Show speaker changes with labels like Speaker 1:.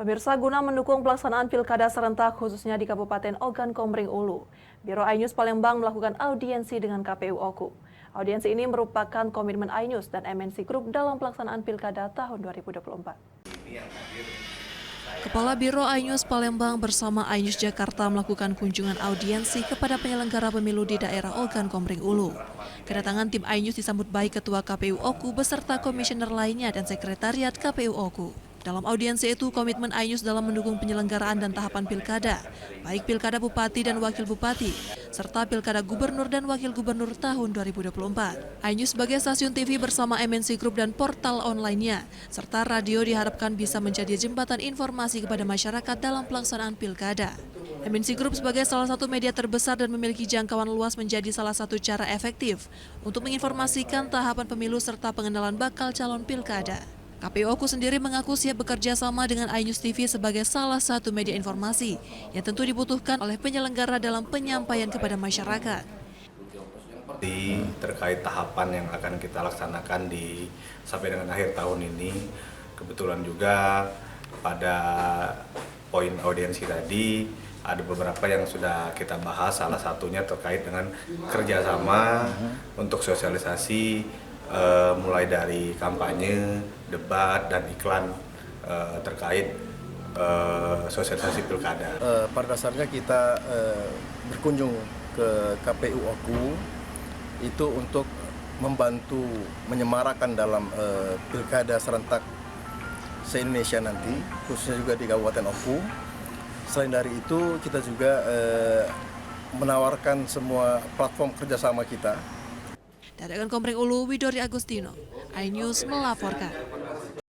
Speaker 1: Pemirsa, guna mendukung pelaksanaan pilkada serentak khususnya di Kabupaten Ogan Komering Ulu, Biro iNews Palembang melakukan audiensi dengan KPU Oku. Audiensi ini merupakan komitmen iNews dan MNC Group dalam pelaksanaan pilkada tahun 2024. Kepala Biro iNews Palembang bersama iNews Jakarta melakukan kunjungan audiensi kepada penyelenggara pemilu di daerah Ogan Komering Ulu. Kedatangan tim iNews disambut baik Ketua KPU Oku beserta komisioner lainnya dan Sekretariat KPU Oku. Dalam audiensi itu, komitmen iNews dalam mendukung penyelenggaraan dan tahapan pilkada, baik pilkada bupati dan wakil bupati, serta pilkada gubernur dan wakil gubernur tahun 2024. iNews sebagai stasiun TV bersama MNC Group dan portal online-nya, serta radio diharapkan bisa menjadi jembatan informasi kepada masyarakat dalam pelaksanaan pilkada. MNC Group sebagai salah satu media terbesar dan memiliki jangkauan luas menjadi salah satu cara efektif untuk menginformasikan tahapan pemilu serta pengenalan bakal calon pilkada. KPU Oku sendiri mengaku siap bekerja sama dengan iNews TV sebagai salah satu media informasi yang tentu dibutuhkan oleh penyelenggara dalam penyampaian kepada masyarakat.
Speaker 2: Terkait tahapan yang akan kita laksanakan sampai dengan akhir tahun ini, kebetulan juga pada poin audiensi tadi ada beberapa yang sudah kita bahas, salah satunya terkait dengan kerjasama untuk sosialisasi mulai dari kampanye, debat, dan iklan terkait sosialisasi pilkada.
Speaker 3: Pada dasarnya kita berkunjung ke KPU Oku itu untuk membantu menyemarakan dalam pilkada serentak se-Indonesia nanti, khususnya juga di Kabupaten Oku. Selain dari itu, kita juga menawarkan semua platform kerjasama kita.
Speaker 1: Dari Ogan Komering Ulu, Widori Agustino, iNews melaporkan.